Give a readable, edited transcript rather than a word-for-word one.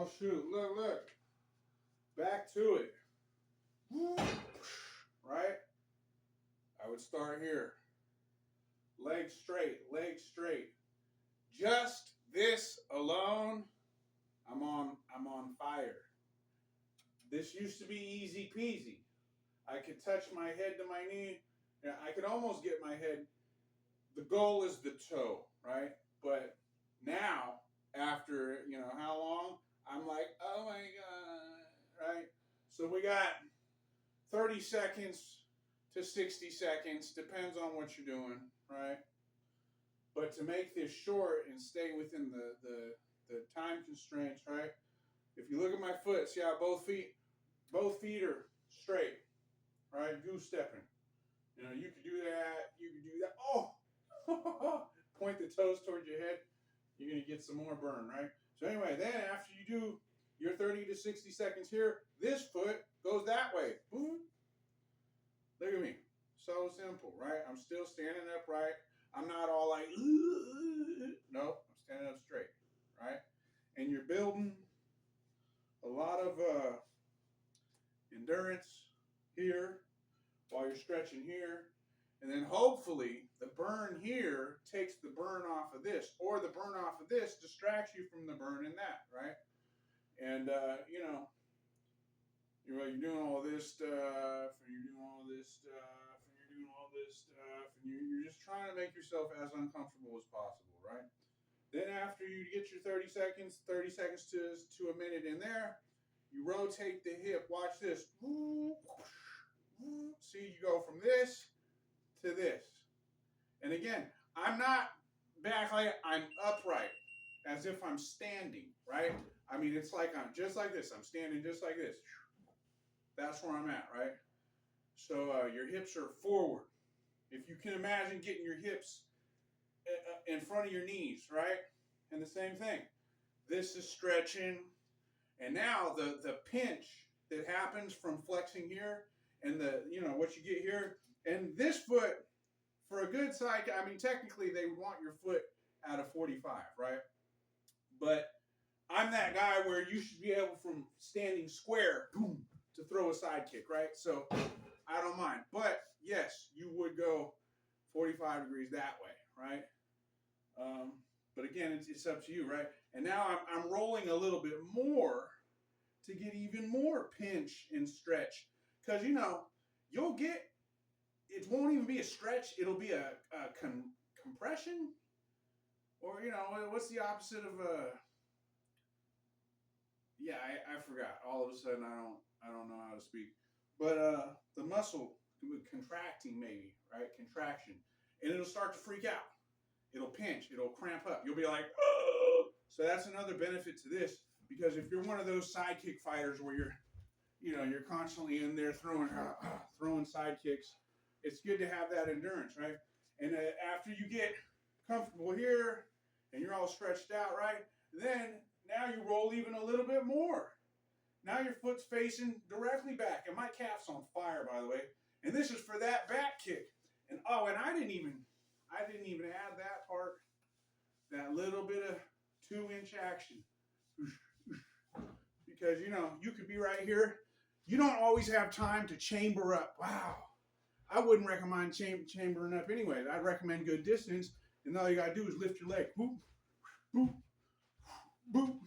Oh shoot, look. Back to it. Right? I would start here. Legs straight, legs straight. Just this alone, I'm on fire. This used to be easy peasy. I could touch my head to my knee. I could almost get my head. The goal is the toe, right? But now, after how long, I'm like, oh my god, right? So we got 30 seconds to 60 seconds, depends on what you're doing, right? But to make this short and stay within the time constraints, right? If you look at my foot, see how both feet are straight, right? Goose stepping. You could do that. You could do that. Oh, point the toes towards your head. You're gonna get some more burn, right? So anyway, then after you do your 30 to 60 seconds here, this foot goes that way. Boom. Look at me. So simple, right? I'm still standing upright. I'm not all like, no, I'm standing up straight, right? And you're building a lot of endurance here while you're stretching here. And then hopefully the burn here takes the burn off of this, or the burn off of this distracts you from the burn in that, right? And, you're doing all this stuff, and you're doing all this stuff, and you're doing all this stuff, and you're just trying to make yourself as uncomfortable as possible, right? Then after you get your 30 seconds to a minute in there, you rotate the hip. Watch this. See, you go from this to this. And again, I'm not back like I'm upright, as if I'm standing, right? I mean, it's like I'm just like this. I'm standing just like this. That's where I'm at, right? So your hips are forward. If you can imagine getting your hips in front of your knees, right? And the same thing. This is stretching. And now the pinch that happens from flexing here and what you get here. And this foot, for a good side, I mean, technically they would want your foot at a 45, right? But I'm that guy where you should be able from standing square, boom, to throw a side kick, right? So I don't mind. But yes, you would go 45 degrees that way, right? But again, it's up to you, right? And now I'm rolling a little bit more to get even more pinch and stretch. Because, you'll get, it won't even be a stretch. It'll be a compression. Or, what's the opposite of a... Yeah, I forgot. All of a sudden, I don't know how to speak. But the muscle contracting, maybe, right? Contraction. And it'll start to freak out. It'll pinch. It'll cramp up. You'll be like, oh! So that's another benefit to this. Because if you're one of those sidekick fighters where you're constantly in there throwing side kicks, it's good to have that endurance, right? And after you get comfortable here and you're all stretched out, right? Then now you roll even a little bit more. Now your foot's facing directly back. And my calf's on fire, by the way. And this is for that back kick. And I didn't even add that part, that little bit of 2-inch action. Because, you could be right here. You don't always have time to chamber up. Wow. I wouldn't recommend chambering up anyway. I'd recommend good distance. And all you got to do is lift your leg. Boop, boop, boop.